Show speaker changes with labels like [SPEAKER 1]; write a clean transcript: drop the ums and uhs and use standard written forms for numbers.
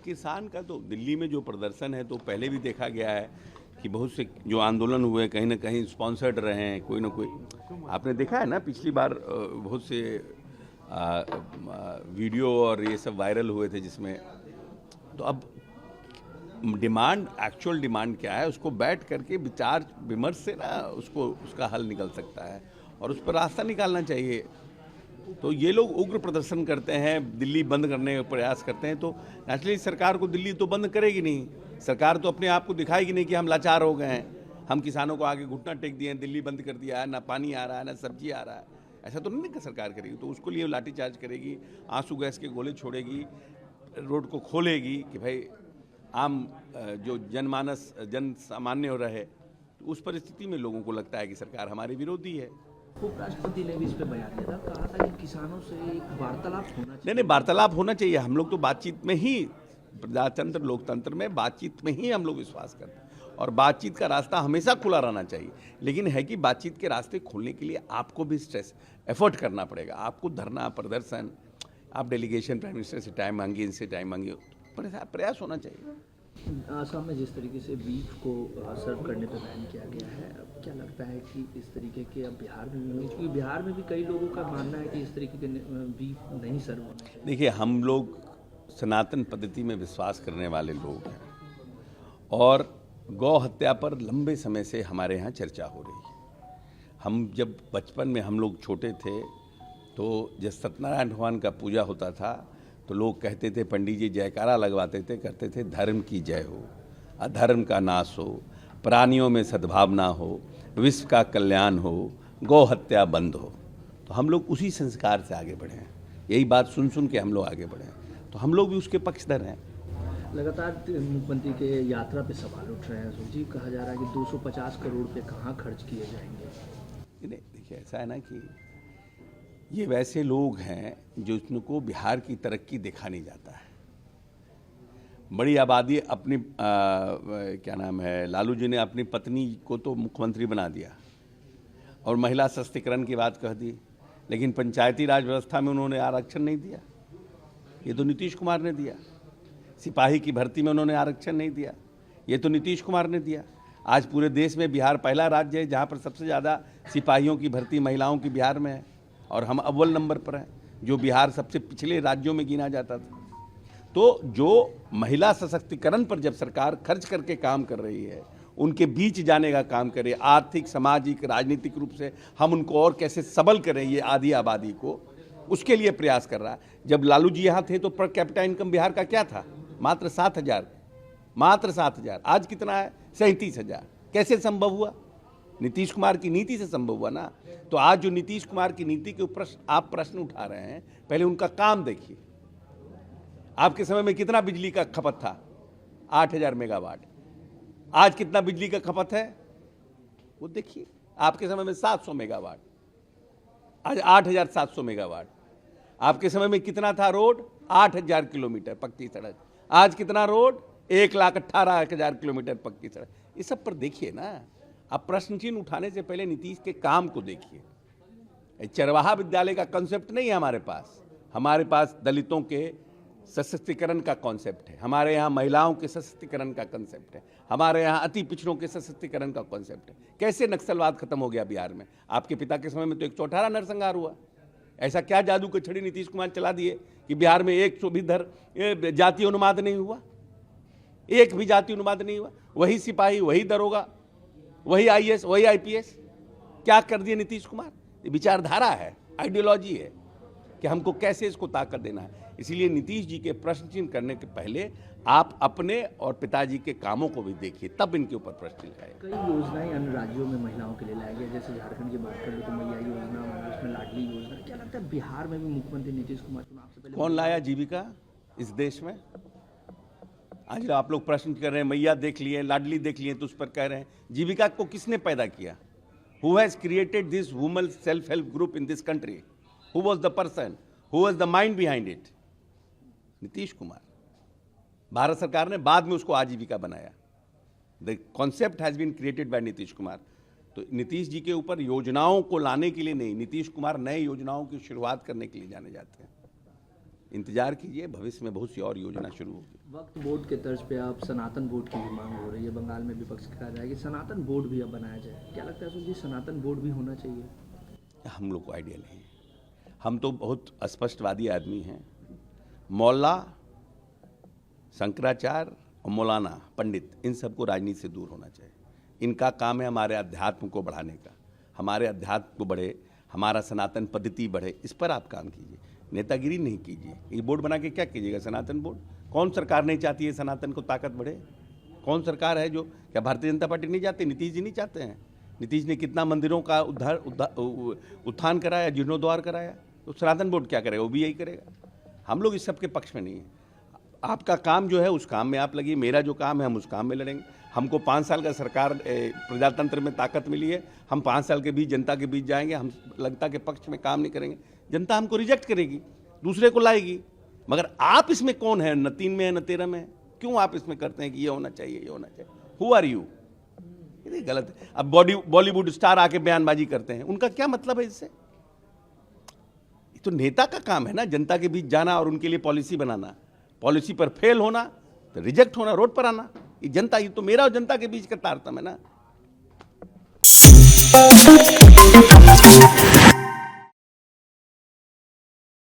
[SPEAKER 1] किसान का तो दिल्ली में जो प्रदर्शन है तो पहले भी देखा गया है कि बहुत से जो आंदोलन हुए कहीं ना कहीं स्पॉन्सर्ड रहे हैं, कोई ना कोई। आपने देखा है ना पिछली बार बहुत से वीडियो और ये सब वायरल हुए थे जिसमें। तो अब डिमांड, एक्चुअल डिमांड क्या है, उसको बैठ करके विचार विमर्श से ना उसको उसका हल निकल सकता है और उस पर रास्ता निकालना चाहिए। तो ये लोग उग्र प्रदर्शन करते हैं, दिल्ली बंद करने का प्रयास करते हैं, तो नेचुरली सरकार को दिल्ली तो बंद करेगी नहीं। सरकार तो अपने आप को दिखाएगी नहीं कि हम लाचार हो गए हैं, हम किसानों को आगे घुटना टेक दिए हैं, दिल्ली बंद कर दिया है, ना पानी आ रहा है ना सब्जी आ रहा है। ऐसा तो नहीं कि सरकार करेगी, तो उसको लिए लाठीचार्ज करेगी, आंसू गैस के गोले छोड़ेगी, रोड को खोलेगी कि भाई आम जो जनमानस जन सामान्य हो रहे। तो उस परिस्थिति में लोगों को लगता है कि सरकार हमारे विरोधी है।
[SPEAKER 2] उपराष्ट्रपति ने भी इस पर बयान दिया था, कहा था कि किसानों से एक वार्तालाप होना चाहिए।
[SPEAKER 1] नहीं, वार्तालाप होना चाहिए। हम लोग तो बातचीत में ही, प्रजातंत्र लोकतंत्र में बातचीत में ही हम लोग विश्वास करते हैं और बातचीत का रास्ता हमेशा खुला रहना चाहिए। लेकिन है कि बातचीत के रास्ते खोलने के लिए आपको भी स्ट्रेस एफर्ट करना पड़ेगा। आपको धरना प्रदर्शन, आप डेलीगेशन प्राइम मिनिस्टर से टाइम मांगिए, इनसे टाइम मांगिए, प्रयास होना चाहिए।
[SPEAKER 2] आसाम में जिस तरीके से बीफ को सर्व करने पर बैन किया गया है, अब क्या लगता है कि इस तरीके के अब बिहार में भी होंगे? क्योंकि बिहार में भी कई लोगों का मानना है कि इस तरीके के बीफ नहीं सर्व होना चाहिए।
[SPEAKER 1] देखिए, हम लोग सनातन पद्धति में विश्वास करने वाले लोग हैं और गौ हत्या पर लंबे समय से हमारे यहाँ चर्चा हो रही है। हम जब बचपन में हम लोग छोटे थे तो जब सत्यनारायण भगवान का पूजा होता था तो लोग कहते थे, पंडित जी जयकारा लगवाते थे, कहते थे धर्म की जय हो, अधर्म का नाश हो, प्राणियों में सद्भावना हो, विश्व का कल्याण हो, गौ हत्या बंद हो। तो हम लोग उसी संस्कार से आगे बढ़े हैं, यही बात सुन सुन के हम लोग आगे बढ़े हैं, तो हम लोग भी उसके पक्षधर हैं।
[SPEAKER 2] लगातार मुख्यमंत्री के यात्रा पे सवाल उठ रहे हैं जी, कहा जा रहा है कि 250 करोड़ रुपये कहाँ खर्च किए जाएंगे।
[SPEAKER 1] नहीं, देखिए ऐसा है ना कि ये वैसे लोग हैं जो इनको बिहार की तरक्की देखा नहीं जाता है। बड़ी आबादी अपनी क्या नाम है, लालू जी ने अपनी पत्नी को तो मुख्यमंत्री बना दिया और महिला सशक्तिकरण की बात कह दी, लेकिन पंचायती राज व्यवस्था में उन्होंने आरक्षण नहीं दिया, ये तो नीतीश कुमार ने दिया। सिपाही की भर्ती में उन्होंने आरक्षण नहीं दिया, ये तो नीतीश कुमार ने दिया। आज पूरे देश में बिहार पहला राज्य है जहाँ पर सबसे ज़्यादा सिपाहियों की भर्ती महिलाओं की बिहार में है और हम अव्वल नंबर पर हैं, जो बिहार सबसे पिछले राज्यों में गिना जाता था। तो जो महिला सशक्तिकरण पर जब सरकार खर्च करके काम कर रही है, उनके बीच जाने का काम करे, आर्थिक, सामाजिक, राजनीतिक रूप से हम उनको और कैसे सबल करें ये आधी आबादी को, उसके लिए प्रयास कर रहा है। जब लालू जी यहाँ थे तो पर कैपिटा इनकम बिहार का क्या था? मात्र 7,000, मात्र 7,000। आज कितना है? 37,000। कैसे संभव हुआ? नीतीश कुमार की नीति से संभव हुआ ना। तो आज जो नीतीश कुमार की नीति के ऊपर आप प्रश्न उठा रहे हैं, पहले उनका काम देखिए। आपके समय में कितना बिजली का खपत था? 8,000 मेगावाट। आज कितना बिजली का खपत है वो देखिए। आपके समय में 700 मेगावाट, आज 8,700 मेगावाट। आपके समय में कितना था रोड? 8,000 किलोमीटर पक्की सड़क। आज कितना रोड? 1,18,000 किलोमीटर पक्की सड़क। इस सब पर देखिए ना। अब प्रश्न चिन्ह उठाने से पहले नीतीश के काम को देखिए। चरवाहा विद्यालय का कॉन्सेप्ट नहीं है हमारे पास दलितों के सशक्तिकरण का कॉन्सेप्ट है, हमारे यहाँ महिलाओं के सशक्तिकरण का कॉन्सेप्ट है, हमारे यहाँ अति पिछड़ों के सशक्तिकरण का कॉन्सेप्ट है। कैसे नक्सलवाद खत्म हो गया बिहार में? आपके पिता के समय में तो 118 नरसंहार हुआ। ऐसा क्या जादू की छड़ी नीतीश कुमार चला दिए कि बिहार में एक भी जातीय अनुवाद नहीं हुआ? एक भी जातीय अनुवाद नहीं हुआ। वही सिपाही, वही दरोगा, वही IAS, वही IPS। क्या कर दिए नीतीश कुमार? ये विचारधारा है, आइडियोलॉजी है कि हमको कैसे इसको ताकत देना है। इसीलिए नीतीश जी के प्रश्न चिन्ह करने के पहले आप अपने और पिताजी के कामों को भी देखिए, तब इनके ऊपर प्रश्न लगाए।
[SPEAKER 2] कई योजनाएं अन्य राज्यों में महिलाओं के लिए लाया गया, जैसे झारखंड की बात करें तो मैया योजना, उसमें लाडली योजना। क्या लगता है बिहार में भी मुख्यमंत्री नीतीश कुमार चुनाव से पहले
[SPEAKER 1] कौन लाया जीविका इस देश में? आज आप लोग प्रश्न कर रहे हैं मैया देख लिए, लाडली देख लिए, तो उस पर कह रहे हैं जीविका को किसने पैदा किया? Who has created this women self help group in this country? Who was the person? Who was the mind behind it? Nitish Kumar. Bharat सरकार ने बाद में उसको आजीविका बनाया। The concept has been created by Nitish Kumar. तो नीतीश जी के ऊपर योजनाओं को लाने के लिए नहीं, नीतीश कुमार नए योजनाओं की शुरुआत करने के लिए जाने जाते हैं। इंतजार कीजिए, भविष्य में बहुत सी और योजना शुरू होगी।
[SPEAKER 2] वक्त बोर्ड के तर्ज पे अब सनातन बोर्ड की भी मांग हो रही है। बंगाल में विपक्ष कहा जाए कि सनातन बोर्ड भी अब बनाया जाए। क्या लगता है अशोक जी, सनातन बोर्ड भी होना चाहिए?
[SPEAKER 1] हम लोग को आइडिया नहीं है। हम तो बहुत स्पष्टवादी आदमी हैं। मौला, शंकराचार्य और मौलाना पंडित, इन सबको राजनीति से दूर होना चाहिए। इनका काम है हमारे अध्यात्म को बढ़ाने का, हमारे अध्यात्म को बढ़े, हमारा सनातन पद्धति बढ़े, इस पर आप काम कीजिए, नेतागिरी नहीं कीजिए। ये बोर्ड बना के क्या कीजिएगा? सनातन बोर्ड कौन सरकार नहीं चाहती है सनातन को ताकत बढ़े? कौन सरकार है जो, क्या भारतीय जनता पार्टी नहीं चाहती? नीतीश जी नहीं चाहते हैं? नीतीश ने कितना मंदिरों का उत्थान कराया, जीर्णोद्धार कराया, तो सनातन बोर्ड क्या करेगा? वो भी यही करेगा। हम लोग इस सब के पक्ष में नहीं हैं। आपका काम जो है उस काम में आप लगिए, मेरा जो काम है हम उस काम में लड़ेंगे। हमको 5 साल का सरकार प्रजातंत्र में ताकत मिली है, हम 5 साल के बीच जनता के बीच जाएंगे, हम जनता के पक्ष में काम नहीं करेंगे, जनता हमको रिजेक्ट करेगी, दूसरे को लाएगी। मगर आप इसमें कौन है? न 3 में है न 13 में है। क्यों आप इसमें करते हैं कि ये होना चाहिए, ये होना चाहिए? Who are you? ये गलत है। अब बॉलीवुड स्टार आके बयानबाजी करते हैं, उनका क्या मतलब है इससे? तो नेता का काम है ना जनता के बीच जाना और उनके लिए पॉलिसी बनाना, पॉलिसी पर फेल होना तो रिजेक्ट होना, रोड पर आना। ये जनता, ये तो मेरा और जनता के बीच का तारतम्य है ना।